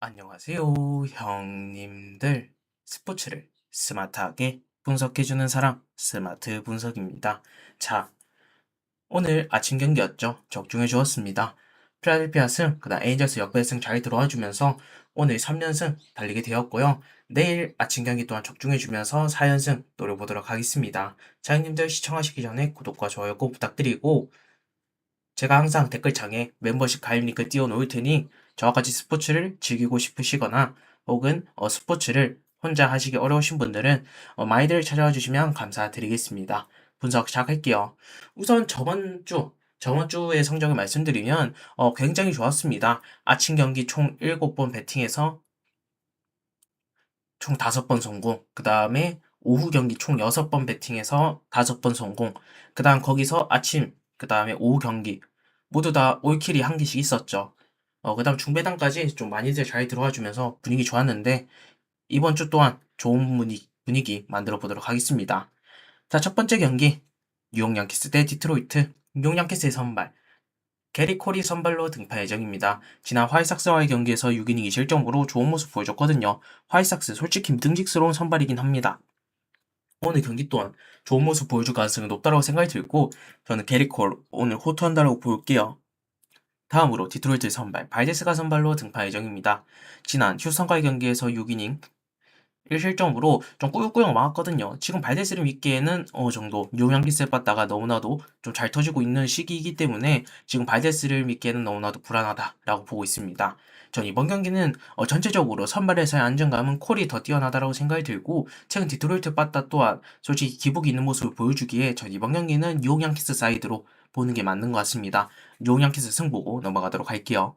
안녕하세요, 형님들. 스포츠를 스마트하게 분석해주는 사람, 스마트 분석입니다. 자, 오늘 아침 경기였죠. 적중해 주었습니다. 필라델피아 승, 그다음 에인절스 역배승 잘 들어와 주면서 오늘 3연승 달리게 되었고요. 내일 아침 경기 또한 적중해 주면서 4연승 노려보도록 하겠습니다. 자, 형님들 시청하시기 전에 구독과 좋아요 꼭 부탁드리고 제가 항상 댓글창에 멤버십 가입 링크 띄워놓을 테니 저와 같이 스포츠를 즐기고 싶으시거나 혹은 스포츠를 혼자 하시기 어려우신 분들은 많이들 찾아와 주시면 감사드리겠습니다. 분석 시작할게요. 우선 저번 주의 성적을 말씀드리면 굉장히 좋았습니다. 아침 경기 총 7번 배팅해서 총 5번 성공. 그 다음에 오후 경기 총 6번 배팅해서 5번 성공. 그 다음 거기서 그 다음에 오후 경기 모두 다 올킬이 한 개씩 있었죠. 그 다음 중배당까지 좀 많이들 잘 들어와 주면서 분위기 좋았는데 이번 주 또한 좋은 분위기 만들어 보도록 하겠습니다. 자, 첫 번째 경기 뉴욕 양키스 대 디트로이트. 뉴욕 양키스의 선발 게리 콜이 선발로 등판 예정입니다. 지난 화이삭스와의 경기에서 6이닝 2실점으로 좋은 모습 보여줬거든요. 화이삭스 솔직히 믿음직스러운 선발이긴 합니다. 오늘 경기 또한 좋은 모습 보여줄 가능성이 높다고 생각이 들고 저는 게리 콜 오늘 호투한다고 볼게요. 다음으로 디트로이트 선발 발데스가 선발로 등판 예정입니다. 지난 휴스턴과의 경기에서 6이닝 1실점으로 좀 꾸역꾸역 막았거든요. 지금 발데스를 믿기에는 어느 정도 뉴양키스에 빠다가 너무나도 좀 잘 터지고 있는 시기이기 때문에 지금 발데스를 믿기에는 너무나도 불안하다라고 보고 있습니다. 전 이번 경기는 전체적으로 선발에서의 안정감은 콜이 더 뛰어나다라고 생각이 들고 최근 디트로이트 빠따 또한 솔직히 기복이 있는 모습을 보여주기에 전 이번 경기는 뉴양키스 사이드로 보는 게 맞는 것 같습니다. 뉴양키스 승보고 넘어가도록 할게요.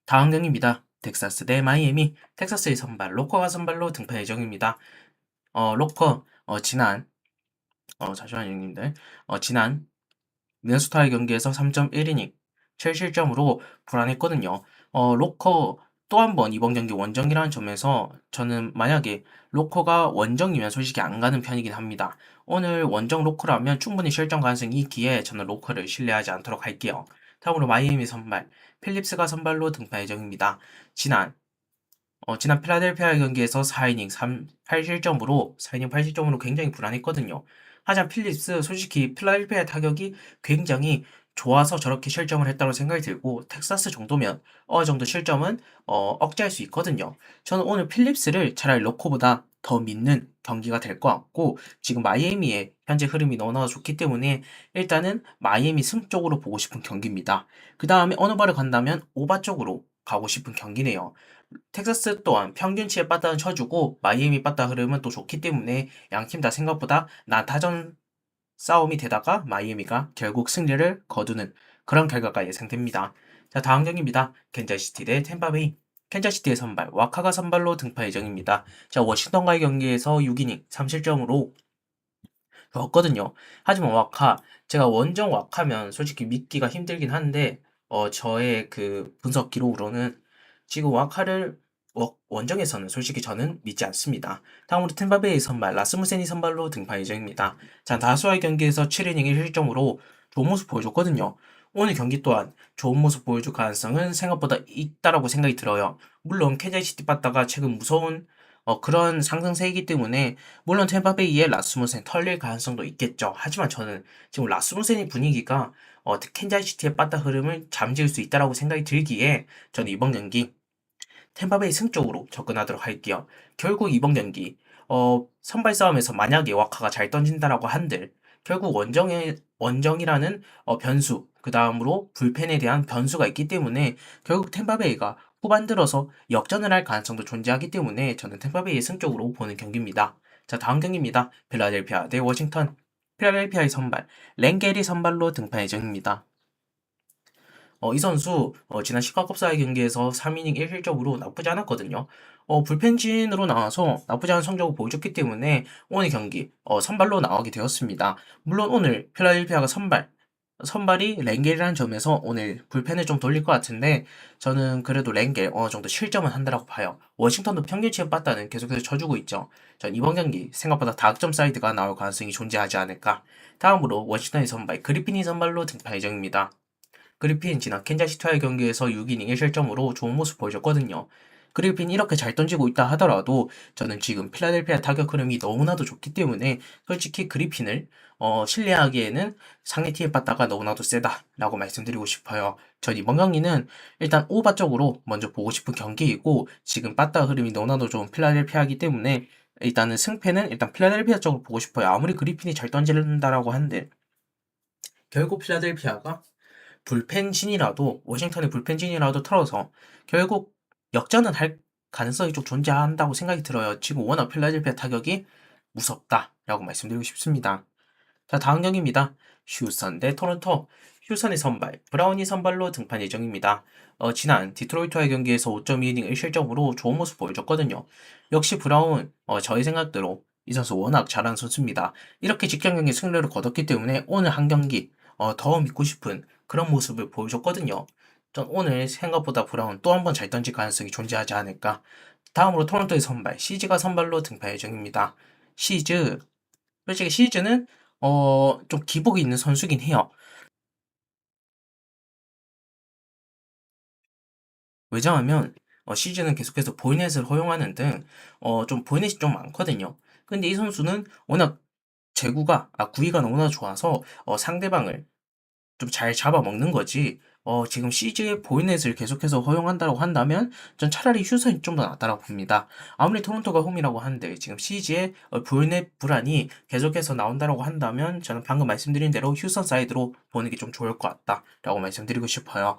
다음 경기입니다. 텍사스 대 마이애미. 텍사스의 선발 로커가 선발로 등판 예정입니다. 로커 잠시만요, 형님들. 지난 미네소타의 경기에서 3.1이닝 7실점으로 불안했거든요. 로커 또 한 번 이번 경기 원정이라는 점에서 저는 만약에 로커가 원정이면 솔직히 안 가는 편이긴 합니다. 오늘 원정 로커라면 충분히 실점 가능성이 있기에 저는 로커를 신뢰하지 않도록 할게요. 다음으로 마이애미 선발 필립스가 선발로 등판 예정입니다. 지난 지난 필라델피아 경기에서 4이닝 8실점으로 4이닝 8실점으로 굉장히 불안했거든요. 하지만 필립스 솔직히 필라델피아 타격이 굉장히 좋아서 저렇게 실점을 했다고 생각이 들고 텍사스 정도면 어느 정도 실점은 억제할 수 있거든요. 저는 오늘 필립스를 차라리 로코보다 더 믿는 경기가 될 것 같고 지금 마이애미의 현재 흐름이 너무나 좋기 때문에 일단은 마이애미 승 쪽으로 보고 싶은 경기입니다. 그 다음에 어느 바를 간다면 오바 쪽으로 가고 싶은 경기네요. 텍사스 또한 평균치에 빠따는 쳐주고 마이애미 빠따 흐름은 또 좋기 때문에 양팀 다 생각보다 난타전 싸움이 되다가 마이애미가 결국 승리를 거두는 그런 결과가 예상됩니다. 자, 다음 경기입니다. 캔자시티 대 템파베이. 캔자시티의 선발 와카가 선발로 등판 예정입니다. 자, 워싱턴과의 경기에서 6이닝 3실점으로 좋았거든요. 하지만 제가 원정 와카면 솔직히 믿기가 힘들긴 한데 저의 그 분석 기록으로는 지금 와카를 원정에서는 솔직히 저는 믿지 않습니다. 다음으로 템바베이 선발 라스무센이 선발로 등판 예정입니다. 자, 다수와의 경기에서 7이닝 1실점으로 좋은 모습 보여줬거든요. 오늘 경기 또한 좋은 모습 보여줄 가능성은 생각보다 있다라고 생각이 들어요. 물론 캔자시티 빠따가 최근 무서운 그런 상승세이기 때문에 물론 템파베이의 라스무센 털릴 가능성도 있겠죠. 하지만 저는 지금 라스무센의 분위기가 캔자시티의 빠따 흐름을 잠재울 수 있다라고 생각이 들기에 저는 이번 경기 템파베이 승 쪽으로 접근하도록 할게요. 결국 이번 경기 선발 싸움에서 만약에 와카가 잘 던진다라고 한들 결국 원정이라는 변수 그 다음으로 불펜에 대한 변수가 있기 때문에 결국 템파베이가 후반 들어서 역전을 할 가능성도 존재하기 때문에 저는 템파베이의 승 쪽으로 보는 경기입니다. 자, 다음 경기입니다. 필라델피아 대 워싱턴. 필라델피아의 선발 랭겔이 선발로 등판 예정입니다. 이 선수 지난 시카컵사의 경기에서 3이닝 1실점으로 나쁘지 않았거든요. 불펜진으로 나와서 나쁘지 않은 성적을 보여줬기 때문에 오늘 경기 선발로 나오게 되었습니다. 물론 오늘 필라델피아가 선발이 랭겔이라는 점에서 오늘 불펜을 좀 돌릴 것 같은데 저는 그래도 랭겔 어느 정도 실점은 한다라고 봐요. 워싱턴도 평균치에 빠따는 계속해서 쳐주고 있죠. 전 이번 경기 생각보다 다득점 사이드가 나올 가능성이 존재하지 않을까. 다음으로 워싱턴의 선발 그리핀이 선발로 등판 예정입니다. 그리핀 지난 캔자시티와의 경기에서 6이닝 1실점으로 좋은 모습 보여줬거든요. 그리핀이 이렇게 잘 던지고 있다 하더라도 저는 지금 필라델피아 타격 흐름이 너무나도 좋기 때문에 솔직히 그리핀을 신뢰하기에는 상대팀의 빠따가 너무나도 세다라고 말씀드리고 싶어요. 전 이번 경기는 일단 오바 쪽으로 먼저 보고 싶은 경기이고 지금 빠따 흐름이 너무나도 좋은 필라델피아이기 때문에 일단은 승패는 일단 필라델피아 쪽으로 보고 싶어요. 아무리 그리핀이 잘 던진다라고 한들 결국 필라델피아가 불펜진이라도 워싱턴의 불펜진이라도 털어서 결국 역전은 할 가능성이 좀 존재한다고 생각이 들어요. 지금 워낙 필라델피아 타격이 무섭다라고 말씀드리고 싶습니다. 자, 다음 경기입니다. 휴스턴 대 토론토. 휴스턴의 선발, 브라운이 선발로 등판 예정입니다. 지난 디트로이트와의 경기에서 5.2이닝 1실점으로 좋은 모습 보여줬거든요. 역시 브라운, 저의 생각대로 이 선수 워낙 잘하는 선수입니다. 이렇게 직전 경기 승리를 거뒀기 때문에 오늘 한 경기 더 믿고 싶은 그런 모습을 보여줬거든요. 전 오늘 생각보다 브라운 또 한 번 잘 던질 가능성이 존재하지 않을까. 다음으로 토론토의 선발, 시즈가 선발로 등판 예정입니다. 시즈, 솔직히 시즈는 좀 기복이 있는 선수긴 해요. 왜냐하면 시즌은 계속해서 볼넷을 허용하는 등 좀 볼넷이 좀 많거든요. 근데 이 선수는 워낙 구위가 너무나 좋아서 상대방을 좀 잘 잡아먹는 거지. 지금 CG의 보이넷을 계속해서 허용한다고 한다면 전 차라리 휴선이 좀 더 낫다고 봅니다. 아무리 토론토가 홈이라고 한데 지금 CG의 보이넷 불안이 계속해서 나온다고 한다면 저는 방금 말씀드린 대로 휴선 사이드로 보는 게 좀 좋을 것 같다라고 말씀드리고 싶어요.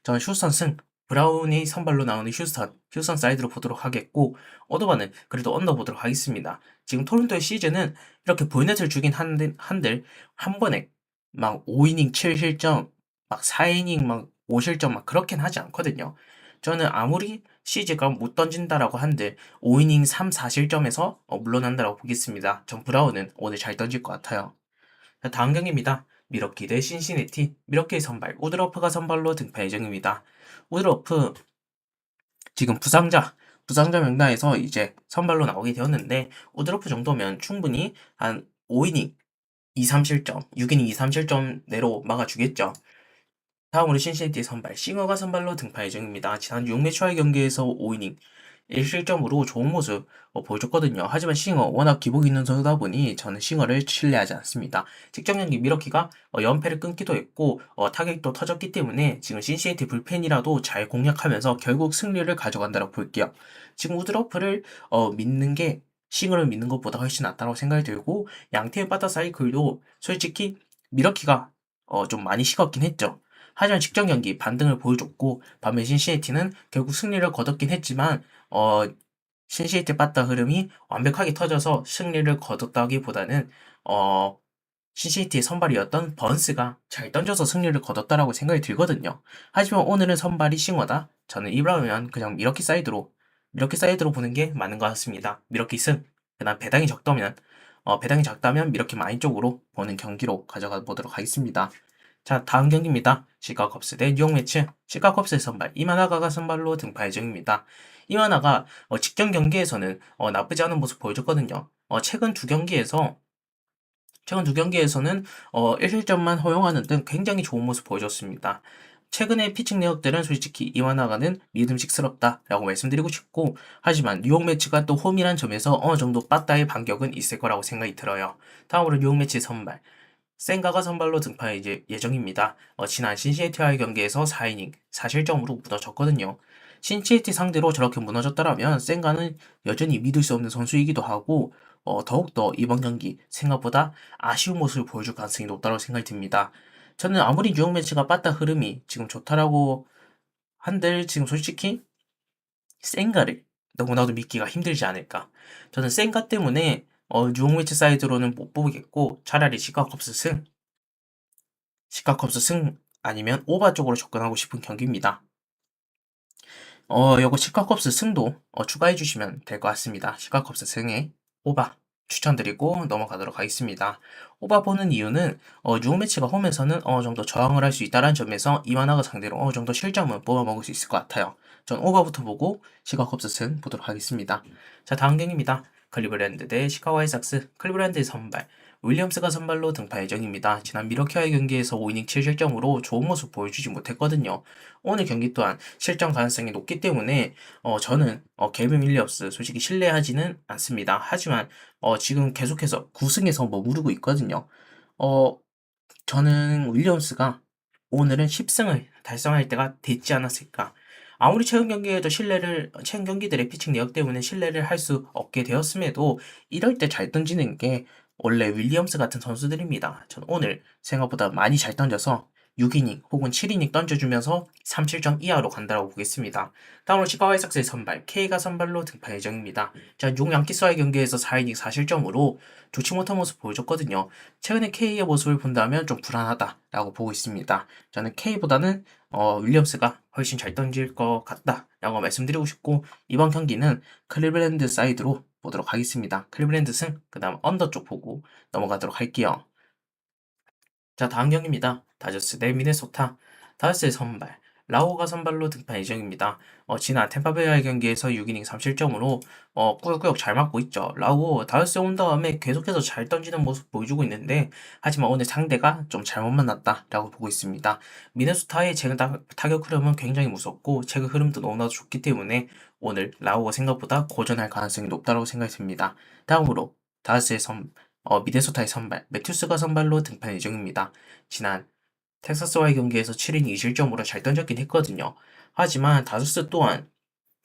저는 휴스턴 승, 브라운이 선발로 나오는 휴스턴 사이드로 보도록 하겠고, 어도바는 그래도 언더 보도록 하겠습니다. 지금 토론토의 시즌은 이렇게 볼넷을 주긴 한들, 한 번에 막 5이닝 7실점, 막 4이닝 막 5실점 막 그렇게는 하지 않거든요. 저는 아무리 시즈가 못 던진다라고 한들 5이닝 3, 4실점에서 물러난다라고 보겠습니다. 전 브라운은 오늘 잘 던질 것 같아요. 자, 다음 경기입니다. 미러키 대 신시내티. 미러키의 선발, 우드러프가 선발로 등판 예정입니다. 우드러프, 지금 부상자 명단에서 이제 선발로 나오게 되었는데, 우드러프 정도면 충분히 한 5이닝 2, 3실점, 6이닝 2, 3실점 내로 막아주겠죠. 다음으로 신시내티의 선발, 싱어가 선발로 등판 예정입니다. 지난 6매치와의 경기에서 5이닝 1실점으로 좋은 모습 보여줬거든요. 하지만 싱어 워낙 기복이 있는 선수다 보니 저는 싱어를 신뢰하지 않습니다. 직전 경기 미러키가 연패를 끊기도 했고 타격도 터졌기 때문에 지금 신시내티 불펜이라도 잘 공략하면서 결국 승리를 가져간다고 볼게요. 지금 우드러프를 믿는 게 싱어를 믿는 것보다 훨씬 낫다고 생각이 들고 양팀의 바타 사이클도 솔직히 미러키가 좀 많이 식었긴 했죠. 하지만 직전 경기 반등을 보여줬고 반면 신시내티는 결국 승리를 거뒀긴 했지만 신시내티 빠따 흐름이 완벽하게 터져서 승리를 거뒀다기보다는 어 신시내티의 선발이었던 번스가 잘 던져서 승리를 거뒀다라고 생각이 들거든요. 하지만 오늘은 선발이 싱어다. 저는 이러면 그냥 미러키 사이드로 보는 게 맞는 것 같습니다. 미러키 승. 그다음 배당이 작다면 미러키 마인 쪽으로 보는 경기로 가져가 보도록 하겠습니다. 자, 다음 경기입니다. 시카고 컵스 대 뉴욕 매츠. 시카고 컵스의 선발 이마나가가 선발로 등판 예정입니다. 이마나가 직전 경기에서는 나쁘지 않은 모습 보여줬거든요. 최근 두 경기에서는 1실점만 허용하는 등 굉장히 좋은 모습 보여줬습니다. 최근의 피칭 내역들은 솔직히 이와나가는 믿음직스럽다라고 말씀드리고 싶고, 하지만 뉴욕 매치가 또 홈이란 점에서 어느 정도 빠따의 반격은 있을 거라고 생각이 들어요. 다음으로 뉴욕 매치 선발 센가가 선발로 등판 예정입니다. 지난 신시내티와의 경기에서 4이닝 4실점으로 무너졌거든요. 신시내티 상대로 저렇게 무너졌더라면 센가는 여전히 믿을 수 없는 선수이기도 하고 더욱더 이번 경기 생각보다 아쉬운 모습을 보여줄 가능성이 높다고 생각이 듭니다. 저는 아무리 뉴욕 매치가 빠따 흐름이 지금 좋다라고 한들 지금 솔직히 센가를 너무나도 믿기가 힘들지 않을까. 저는 센가 때문에 뉴욕 매치 사이드로는 못 보겠고 차라리 시카컵스 승 아니면 오바 쪽으로 접근하고 싶은 경기입니다. 요거 시카컵스 승도 추가해 주시면 될 것 같습니다. 시카컵스 승에 오바 추천드리고 넘어가도록 하겠습니다. 오바 보는 이유는 뉴욕 매치가 홈에서는 어느 정도 저항을 할 수 있다는 점에서 이만화가 상대로 어느 정도 실점을 뽑아 먹을 수 있을 것 같아요. 전 오바부터 보고 시카컵스 승 보도록 하겠습니다. 자, 다음 경기입니다. 클리브랜드 대 시카고 화이삭스. 클리브랜드의 선발 윌리엄스가 선발로 등판 예정입니다. 지난 미러키와의 경기에서 5이닝 7실점으로 좋은 모습 보여주지 못했거든요. 오늘 경기 또한 실점 가능성이 높기 때문에 저는 개빈 윌리엄스 솔직히 신뢰하지는 않습니다. 하지만 지금 계속해서 9승에서 머무르고 있거든요. 어, 저는 윌리엄스가 오늘은 10승을 달성할 때가 됐지 않았을까. 아무리 최근 경기들의 피칭 내역 때문에 신뢰를 할 수 없게 되었음에도 이럴 때 잘 던지는 게 원래 윌리엄스 같은 선수들입니다. 전 오늘 생각보다 많이 잘 던져서 6이닝 혹은 7이닝 던져주면서 3실점 이하로 간다고 보겠습니다. 다음으로 시카고 화이트삭스의 선발, K가 선발로 등판 예정입니다. 자, 용 양키스와의 경기에서 4이닝 4실점으로 좋지 못한 모습 보여줬거든요. 최근에 K의 모습을 본다면 좀 불안하다라고 보고 있습니다. 저는 K보다는 윌리엄스가 훨씬 잘 던질 것 같다라고 말씀드리고 싶고 이번 경기는 클리블랜드 사이드로 보도록 하겠습니다. 클리블랜드 승, 그 다음 언더 쪽 보고 넘어가도록 할게요. 자, 다음 경기입니다. 다저스 대 미네소타. 다저스의 선발, 라오가 선발로 등판 예정입니다. 지난 템파베이와의 경기에서 6이닝 3실점으로 꾸역꾸역 잘 맞고 있죠. 라오 다저스에 온 다음에 계속해서 잘 던지는 모습 보여주고 있는데 하지만 오늘 상대가 좀 잘못 만났다라고 보고 있습니다. 미네소타의 최근 타격 흐름은 굉장히 무섭고 최근 흐름도 너무나도 좋기 때문에 오늘 라오가 생각보다 고전할 가능성이 높다고 생각이 듭니다. 다음으로 다저스의 미네소타의 선발, 매튜스가 선발로 등판 예정입니다. 지난 텍사스와의 경기에서 7이닝 2실점으로 잘 던졌긴 했거든요. 하지만 다저스 또한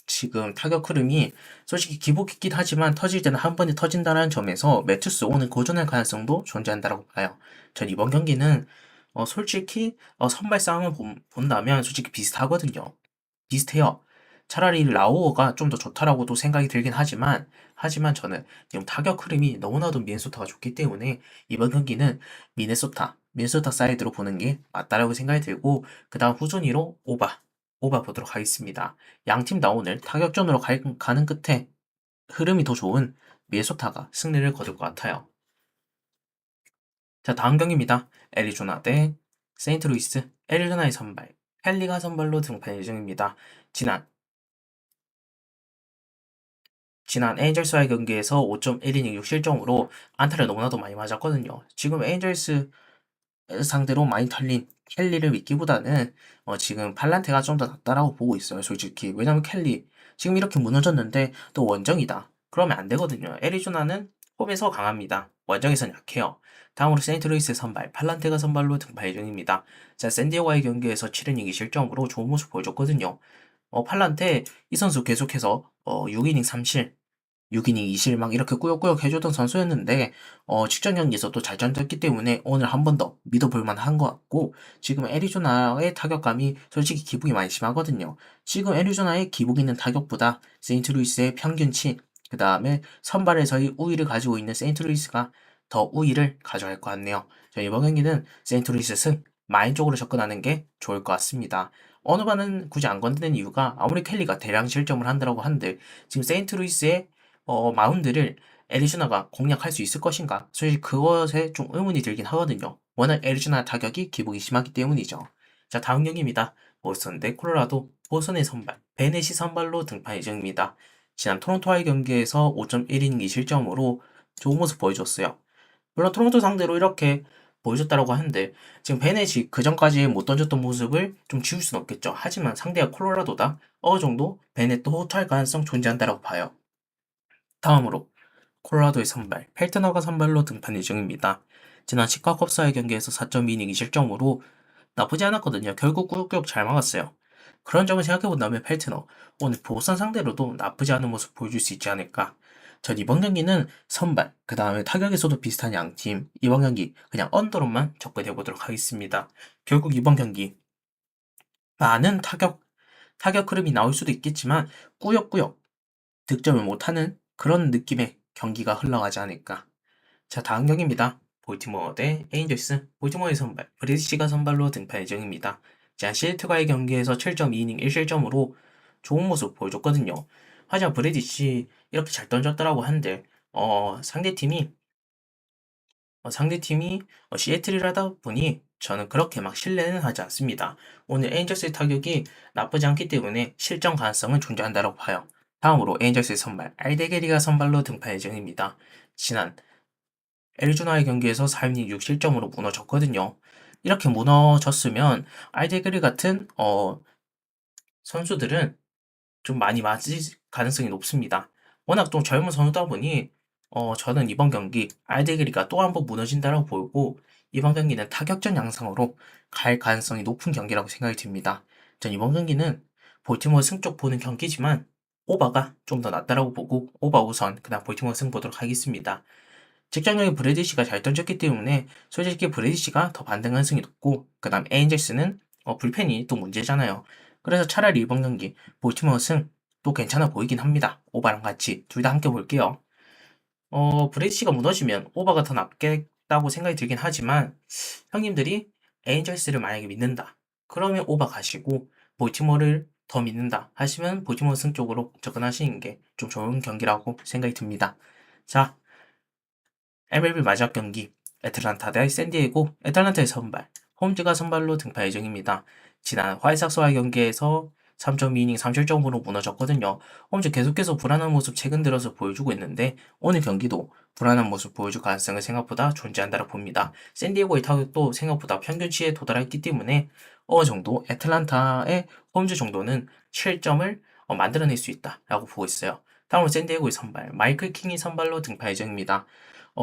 지금 타격 흐름이 솔직히 기복있긴 하지만 터질 때는 한 번에 터진다는 점에서 매튜스 오늘 고전할 가능성도 존재한다고 봐요. 전 이번 경기는 솔직히 선발 싸움을 본다면 솔직히 비슷하거든요. 비슷해요. 차라리 라오어가 좀 더 좋다라고도 생각이 들긴 하지만 저는 지금 타격 흐름이 너무나도 미네소타가 좋기 때문에 이번 경기는 미네소타 사이드로 보는 게 맞다라고 생각이 들고 그 다음 후순위로 오바 보도록 하겠습니다. 양 팀 다 오늘 타격전으로 가는 끝에 흐름이 더 좋은 미네소타가 승리를 거둘 것 같아요. 자, 다음 경기입니다. 애리조나 대 세인트루이스. 애리조나의 선발, 켈리가 선발로 등판 예정입니다. 지난 에인절스와의 경기에서 5.1이닝 6실점으로 안타를 너무나도 많이 맞았거든요. 지금 에인절스 상대로 많이 털린 켈리를 믿기보다는 지금 팔란테가 좀 더 낫다라고 보고 있어요, 솔직히. 왜냐면 켈리 지금 이렇게 무너졌는데 또 원정이다. 그러면 안 되거든요. 애리조나는 홈에서 강합니다. 원정에선 약해요. 다음으로 세인트루이스 선발, 팔란테가 선발로 등판 예정입니다. 자, 샌디에고와의 경기에서 7이닝 2실점으로 좋은 모습 보여줬거든요. 팔란테 이 선수 계속해서 6이닝 3실 6이닝 2실 막 이렇게 꾸역꾸역 해주던 선수였는데 직전 경기에서 또 잘 던졌기 때문에 오늘 한 번 더 믿어볼 만한 것 같고 지금 애리조나의 타격감이 솔직히 기복이 많이 심하거든요. 지금 애리조나의 기복 있는 타격보다 세인트루이스의 평균치 그 다음에 선발에서의 우위를 가지고 있는 세인트루이스가 더 우위를 가져갈 것 같네요. 저 이번 경기는 세인트루이스 승 마인 쪽으로 접근하는 게 좋을 것 같습니다. 어느 반은 굳이 안 건드는 이유가 아무리 켈리가 대량 실점을 한다고 한들 지금 세인트루이스의 마운드를 애리조나가 공략할 수 있을 것인가? 사실 그것에 좀 의문이 들긴 하거든요. 워낙 애리조나 타격이 기복이 심하기 때문이죠. 자, 다음 경기입니다. 보스턴 대 콜로라도. 보스턴의 선발, 베넷이 선발로 등판 예정입니다. 지난 토론토와의 경기에서 5.1이닝 2실점으로 좋은 모습 보여줬어요. 물론 토론토 상대로 이렇게 보여줬다고 하는데 지금 베넷이 그 전까지 못 던졌던 모습을 좀 지울 수는 없겠죠. 하지만 상대가 콜로라도다 어느 정도 베넷도 호투할 가능성 존재한다고 봐요. 다음으로 콜로라도의 선발, 펠트너가 선발로 등판 예정입니다. 지난 시카고컵스와의 경기에서 4.2이닝 2실점으로 나쁘지 않았거든요. 결국 꾸역꾸역 잘 막았어요. 그런 점을 생각해본다면 펠트너, 오늘 보선 상대로도 나쁘지 않은 모습 보여줄 수 있지 않을까. 전 이번 경기는 선발, 그 다음에 타격에서도 비슷한 양팀, 이번 경기 그냥 언더로만 접근해보도록 하겠습니다. 결국 이번 경기 많은 타격 흐름이 나올 수도 있겠지만 꾸역꾸역 득점을 못하는 그런 느낌의 경기가 흘러가지 않을까. 자, 다음 경기입니다. 볼티모어 대 에인절스. 볼티모어의 선발, 브리시가 선발로 등판 예정입니다. 자, 시애틀과의 경기에서 7.2이닝 1실점으로 좋은 모습 보여줬거든요. 하지만 브래디시 이렇게 잘 던졌더라고 한들 상대팀이 시애틀이라다 보니 저는 그렇게 막 신뢰는 하지 않습니다. 오늘 에인절스의 타격이 나쁘지 않기 때문에 실점 가능성은 존재한다고 봐요. 다음으로 에인절스의 선발, 알데게리가 선발로 등판 예정입니다. 지난 애리조나의 경기에서 4이닝 6실점으로 무너졌거든요. 이렇게 무너졌으면 알데그리 같은 선수들은 좀 많이 맞을 가능성이 높습니다. 워낙 좀 젊은 선수다 보니 저는 이번 경기 알데그리가 또 한 번 무너진다라고 보고 이번 경기는 타격전 양상으로 갈 가능성이 높은 경기라고 생각이 듭니다. 전 이번 경기는 볼티모어 승 쪽 보는 경기지만 오바가 좀 더 낫다라고 보고 오바 우선 그다음 볼티모어 승 보도록 하겠습니다. 직전적인 브래디시가 잘 던졌기 때문에 솔직히 브래디시가 더 반등 가능성이 높고 그다음 에인젤스는 불펜이 또 문제잖아요. 그래서 차라리 이번 경기 볼티모어 승 또 괜찮아 보이긴 합니다. 오바랑 같이 둘 다 함께 볼게요. 브래디시가 무너지면 오바가 더 낫겠다고 생각이 들긴 하지만 형님들이 에인젤스를 만약에 믿는다. 그러면 오바 가시고 볼티모어를 더 믿는다 하시면 볼티모어 승 쪽으로 접근하시는 게 좀 좋은 경기라고 생각이 듭니다. 자, MLB 마지막 경기 애틀란타 대 샌디에고 애틀란타의 선발 홈즈가 선발로 등판 예정입니다. 지난 화이트삭스와의 경기에서 3.2이닝 3실점으로 무너졌거든요. 홈즈 계속해서 불안한 모습 최근 들어서 보여주고 있는데 오늘 경기도 불안한 모습 보여줄 가능성은 생각보다 존재한다고 봅니다. 샌디에고의 타격도 생각보다 평균치에 도달했기 때문에 어느 정도 애틀란타의 홈즈 정도는 실점을 만들어낼 수 있다라고 보고 있어요. 다음으로 샌디에고의 선발 마이클 킹이 선발로 등판 예정입니다.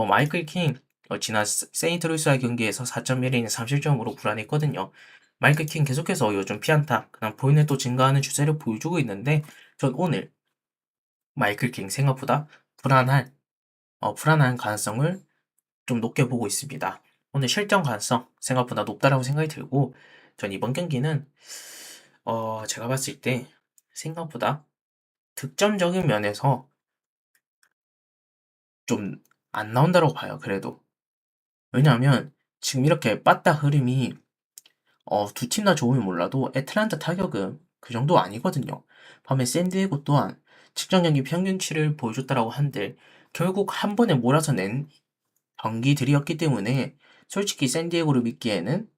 마이클 킹 지난 세인트루이스와의 경기에서 4.1이닝 3실점으로 불안했거든요. 마이클 킹 계속해서 요즘 피안타, 그다음 보이는 또 증가하는 추세를 보여주고 있는데 전 오늘 마이클 킹 생각보다 불안한 가능성을 좀 높게 보고 있습니다. 오늘 실점 가능성 생각보다 높다라고 생각이 들고 전 이번 경기는 제가 봤을 때 생각보다 득점적인 면에서 좀 안 나온다고 봐요. 그래도 왜냐하면 지금 이렇게 빠따 흐름이 두 팀 다 좋으면 몰라도 애틀란타 타격은 그 정도 아니거든요. 반면 샌디에고 또한 직전 경기 평균치를 보여줬다라고 한들 결국 한 번에 몰아서 낸 경기들이었기 때문에 솔직히 샌디에고를 믿기에는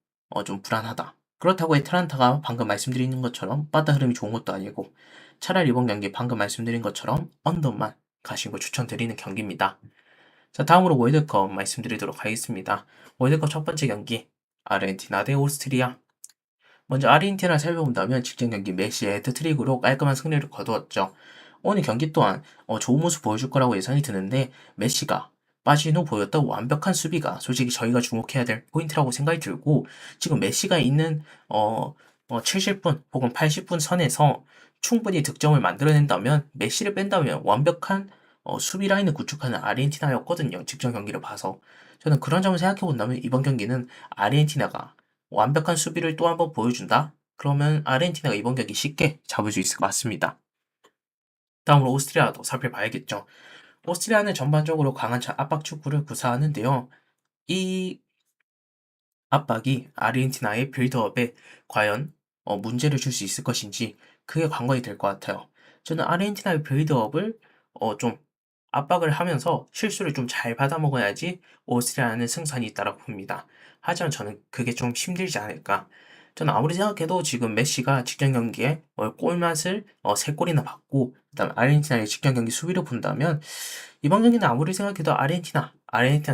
좀 불안하다. 그렇다고 애틀란타가 방금 말씀드린 것처럼 빠따 흐름이 좋은 것도 아니고 차라리 이번 경기 방금 말씀드린 것처럼 언더만 가신 거 추천드리는 경기입니다. 자, 다음으로 월드컵 말씀드리도록 하겠습니다. 월드컵 첫 번째 경기 아르헨티나 대 오스트리아. 먼저 아르헨티나를 살펴본다면 직전 경기 메시의 헤트트릭으로 깔끔한 승리를 거두었죠. 오늘 경기 또한 좋은 모습 보여줄 거라고 예상이 드는데 메시가 빠진 후 보였던 완벽한 수비가 솔직히 저희가 주목해야 될 포인트라고 생각이 들고 지금 메시가 있는 70분 혹은 80분 선에서 충분히 득점을 만들어낸다면 메시를 뺀다면 완벽한 수비 라인을 구축하는 아르헨티나였거든요. 직전 경기를 봐서 저는 그런 점을 생각해 본다면 이번 경기는 아르헨티나가 완벽한 수비를 또 한 번 보여준다? 그러면 아르헨티나가 이번 경기 쉽게 잡을 수 있을 것 같습니다. 다음으로 오스트리아도 살펴봐야겠죠. 오스트리아는 전반적으로 강한 압박 축구를 구사하는데요. 이 압박이 아르헨티나의 빌드업에 과연 문제를 줄 수 있을 것인지 그게 관건이 될 것 같아요. 저는 아르헨티나의 빌드업을 좀 압박을 하면서 실수를 좀 잘 받아먹어야지 오스트리아는 승산이 있다고 봅니다. 하지만 저는 그게 좀 힘들지 않을까. 저는 아무리 생각해도 지금 메시가 직전 경기에 골맛을 3골이나 받고 그다음 아르헨티나의 직전 경기 수비를 본다면 이번 경기는 아무리 생각해도 아르헨티나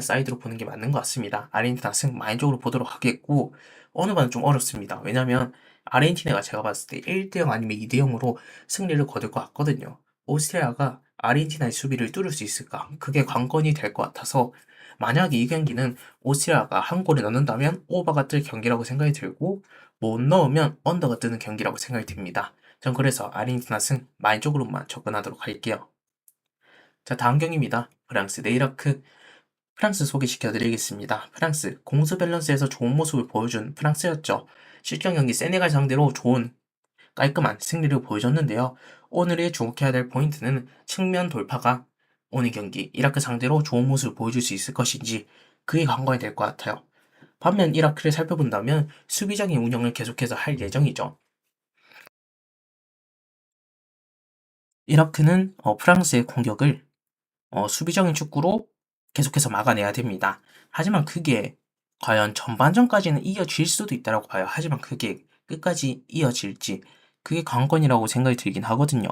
사이드로 보는 게 맞는 것 같습니다. 아르헨티나 승 마인적으로 보도록 하겠고 어느 반은 좀 어렵습니다. 왜냐면 아르헨티나가 제가 봤을 때 1대0 아니면 2대0으로 승리를 거둘 것 같거든요. 오스트리아가 아르헨티나의 수비를 뚫을 수 있을까? 그게 관건이 될 것 같아서 만약에 이 경기는 오스트리아가 한 골을 넣는다면 오버가 뜰 경기라고 생각이 들고 못 넣으면 언더가 뜨는 경기라고 생각이 듭니다. 전 그래서 아르헨티나 승 마인쪽으로만 접근하도록 할게요. 자, 다음 경기입니다. 프랑스 대 이라크. 프랑스 소개시켜 드리겠습니다. 프랑스 공수 밸런스에서 좋은 모습을 보여준 프랑스였죠. 실전 경기 세네갈 상대로 좋은 깔끔한 승리를 보여줬는데요. 오늘의 주목해야 될 포인트는 측면 돌파가 오늘 경기 이라크 상대로 좋은 모습을 보여줄 수 있을 것인지 그게 관건이 될 것 같아요. 반면 이라크를 살펴본다면 수비적인 운영을 계속해서 할 예정이죠. 이라크는 프랑스의 공격을 수비적인 축구로 계속해서 막아내야 됩니다. 하지만 그게 과연 전반전까지는 이어질 수도 있다고 봐요. 하지만 그게 끝까지 이어질지 그게 관건이라고 생각이 들긴 하거든요.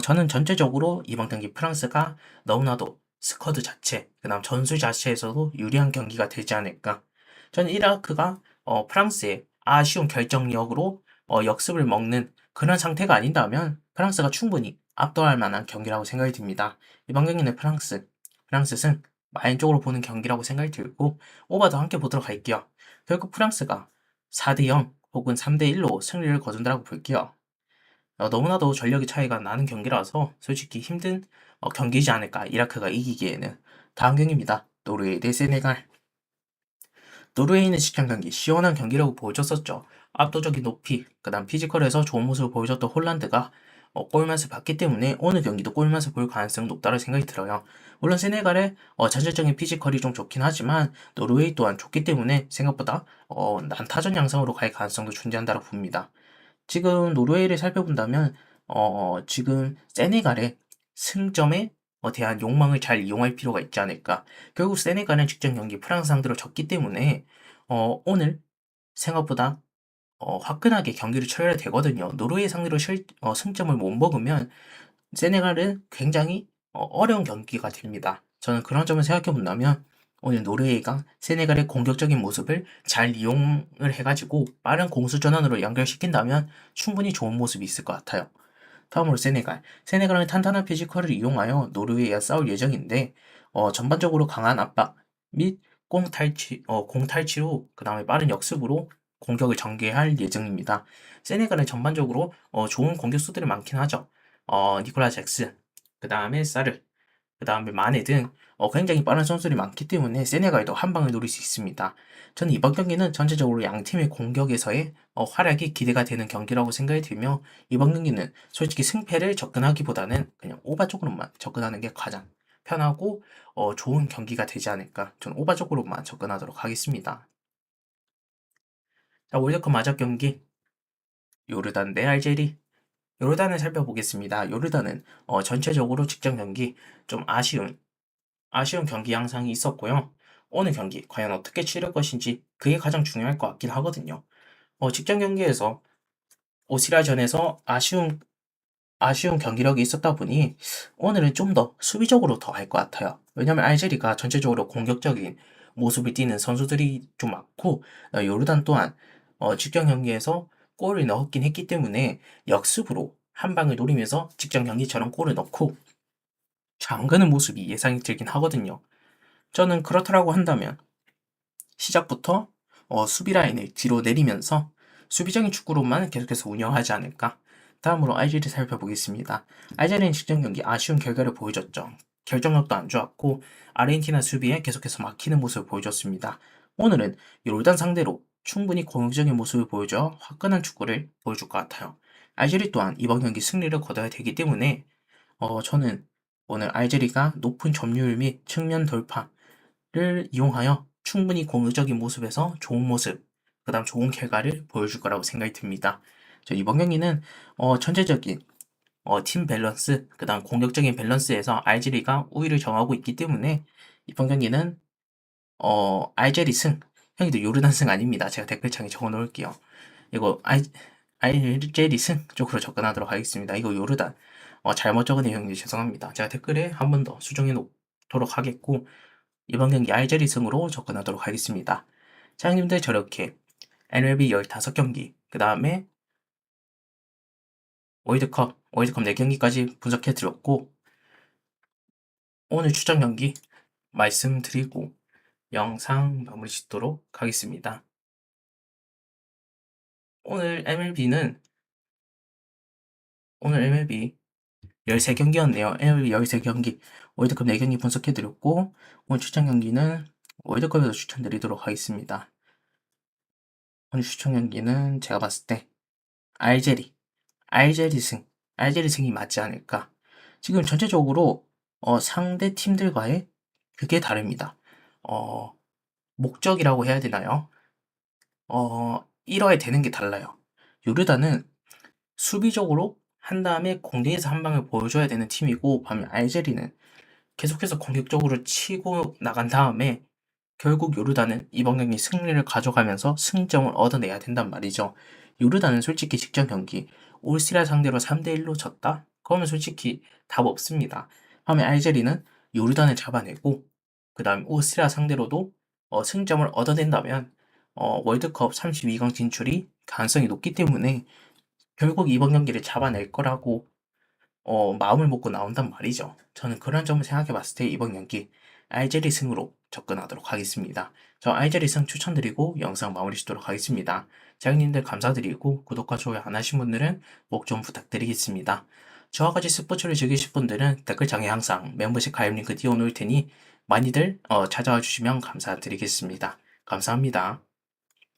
저는 전체적으로 이번 경기 프랑스가 너무나도 스쿼드 자체, 그다음 전술 자체에서도 유리한 경기가 되지 않을까. 저는 이라크가 프랑스의 아쉬운 결정력으로 역습을 먹는 그런 상태가 아닌다면 프랑스가 충분히 압도할 만한 경기라고 생각이 듭니다. 이번 경기는 프랑스 승, 마인 쪽으로 보는 경기라고 생각이 들고 오바도 함께 보도록 할게요. 결국 프랑스가 4대 0 혹은 3대 1로 승리를 거둔다고 볼게요. 너무나도 전력의 차이가 나는 경기라서 솔직히 힘든 경기지 않을까, 이라크가 이기기에는. 다음 경기입니다. 노르웨이 대 세네갈. 노르웨이는 직전 경기 시원한 경기라고 보여줬었죠. 압도적인 높이, 그다음 피지컬에서 좋은 모습을 보여줬던 홀란드가 골맛을 봤기 때문에 오늘 경기도 골맛을 볼 가능성이 높다고 생각이 들어요. 물론 세네갈의 전체적인 피지컬이 좀 좋긴 하지만 노르웨이 또한 좋기 때문에 생각보다 난타전 양상으로 갈 가능성도 존재한다고 봅니다. 지금 노르웨이를 살펴본다면 지금 세네갈의 승점에 대한 욕망을 잘 이용할 필요가 있지 않을까. 결국 세네갈은 직전 경기 프랑스 상대로 졌기 때문에 오늘 생각보다 화끈하게 경기를 치러야 되거든요. 노르웨이 상대로 승점을 못 먹으면 세네갈은 굉장히 어려운 경기가 됩니다. 저는 그런 점을 생각해 본다면 오늘 노르웨이가 세네갈의 공격적인 모습을 잘 이용을 해가지고 빠른 공수 전환으로 연결시킨다면 충분히 좋은 모습이 있을 것 같아요. 다음으로 세네갈. 세네갈은 탄탄한 피지컬을 이용하여 노르웨이와 싸울 예정인데 전반적으로 강한 압박 및 공탈취 후 그 다음에 빠른 역습으로 공격을 전개할 예정입니다. 세네갈은 전반적으로 좋은 공격수들이 많긴 하죠. 니콜라 잭슨, 그 다음에 사르, 그 다음에 마네 등 굉장히 빠른 선수들이 많기 때문에 세네갈도 한 방을 노릴 수 있습니다. 저는 이번 경기는 전체적으로 양 팀의 공격에서의 활약이 기대가 되는 경기라고 생각이 들며 이번 경기는 솔직히 승패를 접근하기보다는 그냥 오바 쪽으로만 접근하는 게 가장 편하고 좋은 경기가 되지 않을까. 저는 오바 쪽으로만 접근하도록 하겠습니다. 자, 월드컵 마지막 경기 요르단 대 알제리. 요르단을 살펴보겠습니다. 요르단은 전체적으로 직전 경기 좀 아쉬운 경기 양상이 있었고요. 오늘 경기 과연 어떻게 치를 것인지 그게 가장 중요할 것 같긴 하거든요. 직전 경기에서 오스트리아전에서 아쉬운 경기력이 있었다 보니 오늘은 좀 더 수비적으로 더 할 것 같아요. 왜냐면 알제리가 전체적으로 공격적인 모습을 띠는 선수들이 좀 많고 요르단 또한 직전 경기에서 골을 넣었긴 했기 때문에 역습으로 한 방을 노리면서 직전 경기처럼 골을 넣고 잠그는 모습이 예상이 들긴 하거든요. 저는 그렇다라고 한다면 시작부터 수비 라인을 뒤로 내리면서 수비적인 축구로만 계속해서 운영하지 않을까. 다음으로 알제리 살펴보겠습니다. 알제리는 직전 경기 아쉬운 결과를 보여줬죠. 결정력도 안 좋았고 아르헨티나 수비에 계속해서 막히는 모습을 보여줬습니다. 오늘은 요르단 상대로 충분히 공격적인 모습을 보여줘 화끈한 축구를 보여줄 것 같아요. 알제리 또한 이번 경기 승리를 거둬야 되기 때문에 저는 오늘 알제리가 높은 점유율 및 측면 돌파를 이용하여 충분히 공격적인 모습에서 좋은 모습, 그 다음 좋은 결과를 보여줄 거라고 생각이 듭니다. 이번 경기는 전체적인 팀 밸런스, 그 다음 공격적인 밸런스에서 알제리가 우위를 정하고 있기 때문에 이번 경기는 알제리 승, 형님들 요르단 승 아닙니다. 제가 댓글창에 적어 놓을게요. 이거 알제리 승 쪽으로 접근하도록 하겠습니다. 이거 요르단 잘못 적은 내용인데 죄송합니다. 제가 댓글에 한 번 더 수정해 놓도록 하겠고 이번 경기 알제리 승으로 접근하도록 하겠습니다. 사장님들 저렇게 MLB 15경기, 그 다음에 월드컵 4경기까지 분석해 드렸고 오늘 추천 경기 말씀드리고 영상 마무리 짓도록 하겠습니다. 오늘 MLB 13경기였네요. MLB 13경기, 월드컵 4경기 분석해 드렸고 오늘 추천 경기는 월드컵에서 추천드리도록 하겠습니다. 오늘 추천 경기는 제가 봤을 때 알제리, 알제리 승이 맞지 않을까. 지금 전체적으로 상대 팀들과의 그게 다릅니다. 목적이라고 해야 되나요? 이뤄야 되는 게 달라요. 요르단은 수비적으로 한 다음에 공격에서 한 방을 보여줘야 되는 팀이고 반면 알제리는 계속해서 공격적으로 치고 나간 다음에 결국 요르단은 이번 경기 승리를 가져가면서 승점을 얻어내야 된단 말이죠. 요르단은 솔직히 직전 경기 오스트리아 상대로 3대 1로 졌다? 그러면 솔직히 답 없습니다. 반면 알제리는 요르단을 잡아내고 그다음에 오스트리아 상대로도 승점을 얻어낸다면 월드컵 32강 진출이 가능성이 높기 때문에 결국 이번 경기를 잡아낼 거라고 마음을 먹고 나온단 말이죠. 저는 그런 점을 생각해 봤을 때 이번 경기 알제리 승으로 접근하도록 하겠습니다. 저 알제리 승 추천드리고 영상 마무리 짓도록 하겠습니다. 자영님들 감사드리고 구독과 좋아요 안 하신 분들은 꼭 좀 부탁드리겠습니다. 저와 같이 스포츠를 즐기실 분들은 댓글창에 항상 멤버십 가입 링크 띄워놓을 테니 많이들 찾아와 주시면 감사드리겠습니다. 감사합니다.